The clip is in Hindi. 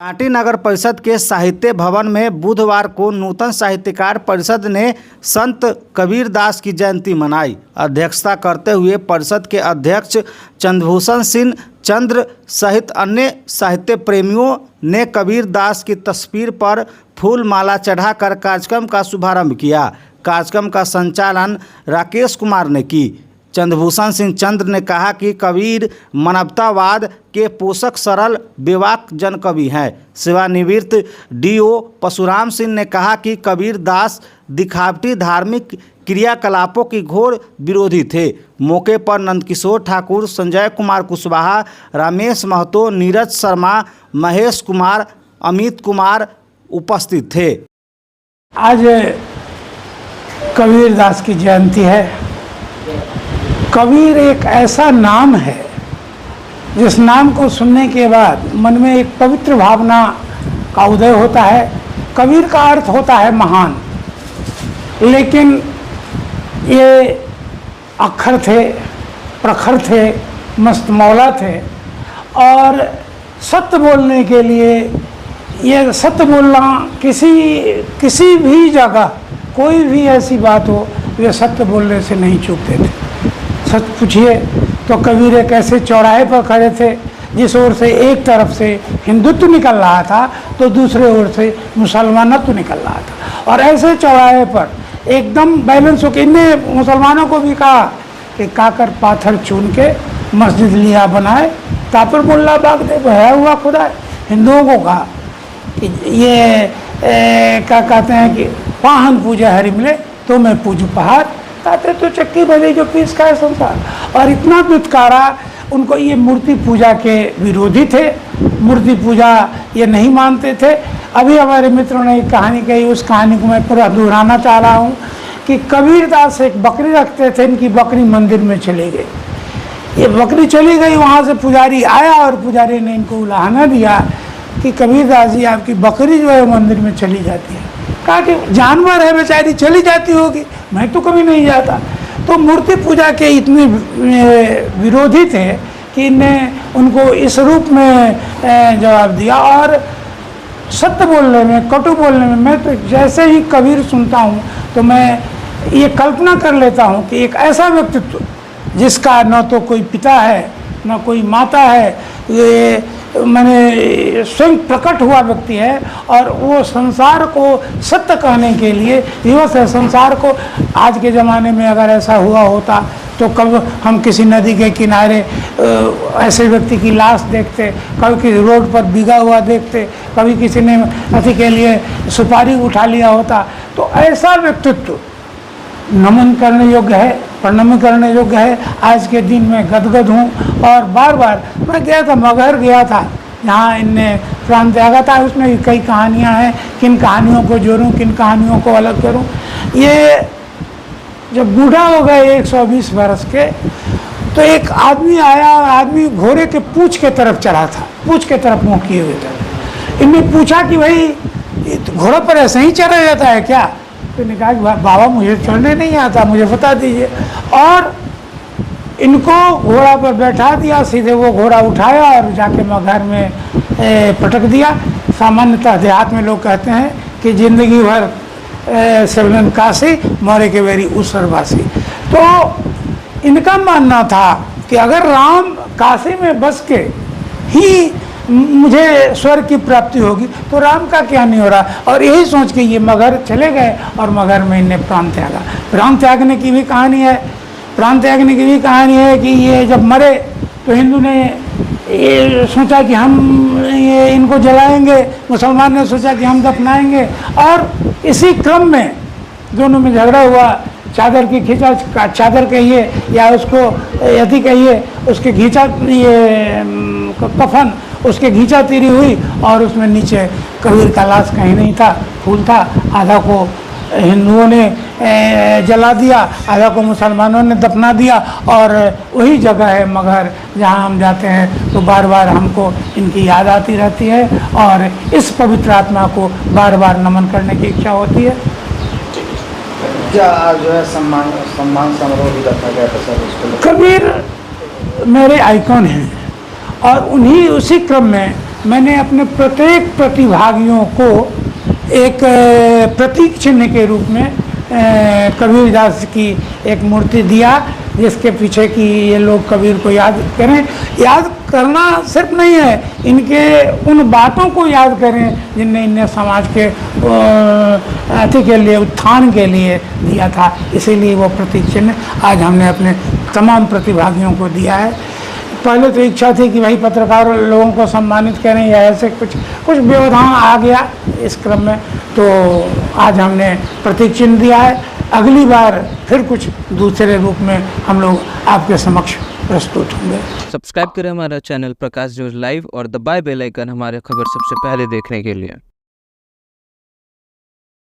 कांटी नगर परिषद के साहित्य भवन में बुधवार को नूतन साहित्यकार परिषद ने संत कबीरदास की जयंती मनाई। अध्यक्षता करते हुए परिषद के अध्यक्ष चंद्रभूषण सिंह चंद्र सहित अन्य साहित्य प्रेमियों ने कबीरदास की तस्वीर पर फूल माला चढ़ाकर कार्यक्रम का शुभारंभ किया। कार्यक्रम का संचालन राकेश कुमार ने की। चंद्रभूषण सिंह चंद्र ने कहा कि कबीर मानवतावाद के पोषक सरल बेबाक जन कवि हैं। सेवानिवृत्त डीओ परशुराम सिंह ने कहा कि कबीरदास दिखावटी धार्मिक क्रियाकलापों की घोर विरोधी थे। मौके पर नंदकिशोर ठाकुर, संजय कुमार कुशवाहा, रमेश महतो, नीरज शर्मा, महेश कुमार, अमित कुमार उपस्थित थे। आज कबीरदास की जयंती है। कबीर एक ऐसा नाम है जिस नाम को सुनने के बाद मन में एक पवित्र भावना का उदय होता है। कबीर का अर्थ होता है महान, लेकिन ये अक्षर थे, प्रखर थे, मस्त मौला थे और सत्य बोलने के लिए, ये सत्य बोलना किसी भी जगह कोई भी ऐसी बात हो, वे सत्य बोलने से नहीं चूकते थे। सच पूछिए तो कबीर एक ऐसे चौराहे पर खड़े थे जिस ओर से एक तरफ से हिंदुत्व निकल रहा था तो दूसरे ओर से मुसलमानत्व निकल रहा था। और ऐसे चौराहे पर एकदम बैलेंस होकर इनने मुसलमानों को भी कहा कि काकर पाथर चुन के मस्जिद लिया बनाए, तापर मोल्ला बाग दे है हुआ खुदा। हिंदुओं को कहा कि ये क्या कहते हैं कि पाहन पूजा हरि मिले तो मैं पूजू पहाड़, कहते तो चक्की बजे जो पीस का है संसार। और इतना दुत्कारा उनको। ये मूर्ति पूजा के विरोधी थे, मूर्ति पूजा ये नहीं मानते थे। अभी हमारे मित्रों ने एक कहानी कही, उस कहानी को मैं पूरा दोहराना चाह रहा हूँ कि कबीरदास एक बकरी रखते थे, इनकी बकरी मंदिर में चली गई। ये बकरी चली गई, वहाँ से पुजारी आया और पुजारी ने इनको उलाहना दिया कि कबीरदास जी आपकी बकरी जो है मंदिर में चली जाती है। कहा कि जानवर है बेचारी, चली जाती होगी, मैं तो कभी नहीं जाता। तो मूर्ति पूजा के इतने विरोधी थे कि इनने उनको इस रूप में जवाब दिया। और सत्य बोलने में, कटु बोलने में, मैं तो जैसे ही कबीर सुनता हूँ तो मैं ये कल्पना कर लेता हूँ कि एक ऐसा व्यक्तित्व जिसका न तो कोई पिता है न कोई माता है, ये मैंने स्वयं प्रकट हुआ व्यक्ति है और वो संसार को सत्य कहने के लिए विवश है। संसार को आज के ज़माने में अगर ऐसा हुआ होता तो कब हम किसी नदी के किनारे ऐसे व्यक्ति की लाश देखते, कभी किसी रोड पर बिगा हुआ देखते, कभी किसी ने अति के लिए सुपारी उठा लिया होता। तो ऐसा व्यक्तित्व नमन करने योग्य है, प्रणाम करने योग्य है। आज के दिन में गदगद हूँ और बार बार मैं गया था, मगहर गया था, जहाँ इनने प्राण त्यागा था। उसमें भी कई कहानियाँ हैं, किन कहानियों को जोड़ूं, किन कहानियों को अलग करूं। ये जब बूढ़ा हो गए 120 बरस के, तो एक आदमी आया और आदमी घोड़े के पूँछ के तरफ चढ़ा था, पूँछ के तरफ मुँह किए हुए थे। इनने पूछा कि भाई घोड़े पर ऐसे ही चढ़ा जाता है क्या? तो इन्होंने कहा कि बाबा मुझे चढ़ने नहीं आता, मुझे बता दीजिए। और इनको घोड़ा पर बैठा दिया, सीधे वो घोड़ा उठाया और जाके मगहर में पटक दिया। सामान्यतः देहात में लोग कहते हैं कि ज़िंदगी भर सिमरन काशी, मरे के बेरी उसरवासी। तो इनका मानना था कि अगर राम काशी में बस के ही मुझे स्वर्ग की प्राप्ति होगी तो राम का क्या नहीं हो रहा। और यही सोच के ये मगहर चले गए और मगहर में इन्हें प्राण त्यागा। प्राण त्यागने की भी कहानी है। प्राण त्यागने की भी कहानी है कि ये जब मरे तो हिंदू ने ये सोचा कि हम ये इनको जलाएंगे, मुसलमान ने सोचा कि हम दफनाएंगे। और इसी क्रम में दोनों में झगड़ा हुआ। चादर की खींचा, चादर कहिए या उसको यदि कहिए, उसके खींचा ये कफन, उसके घींचा तीरी हुई और उसमें नीचे कबीर का लाश कहीं नहीं था, फूल था। आधा को हिंदुओं ने जला दिया, आधा को मुसलमानों ने दफना दिया। और वही जगह है मगहर जहाँ हम जाते हैं तो बार बार हमको इनकी याद आती रहती है और इस पवित्र आत्मा को बार बार नमन करने की इच्छा होती है। क्या जो है सम्मान समारोह भी रखा गया था सर उसको? कबीर मेरे आइकॉन हैं और उन्हीं उसी क्रम में मैंने अपने प्रत्येक प्रतिभागियों को एक प्रतीक चिन्ह के रूप में कबीरदास की एक मूर्ति दिया, जिसके पीछे कि ये लोग कबीर को याद करें। याद करना सिर्फ नहीं है, इनके उन बातों को याद करें जिनने इन्हें समाज के अति के लिए, उत्थान के लिए दिया था। इसीलिए वो प्रतीक चिन्ह आज हमने अपने तमाम प्रतिभागियों को दिया है। पहले तो इच्छा थी कि भाई पत्रकार लोगों को सम्मानित करें या ऐसे कुछ व्यवधान आ गया इस क्रम में, तो आज हमने प्रतीक चिन्ह दिया है। अगली बार फिर कुछ दूसरे रूप में हम लोग आपके समक्ष प्रस्तुत होंगे। सब्सक्राइब करें हमारा चैनल प्रकाश न्यूज़ लाइव और दबाए बेल आइकन हमारे खबर सबसे पहले देखने के लिए।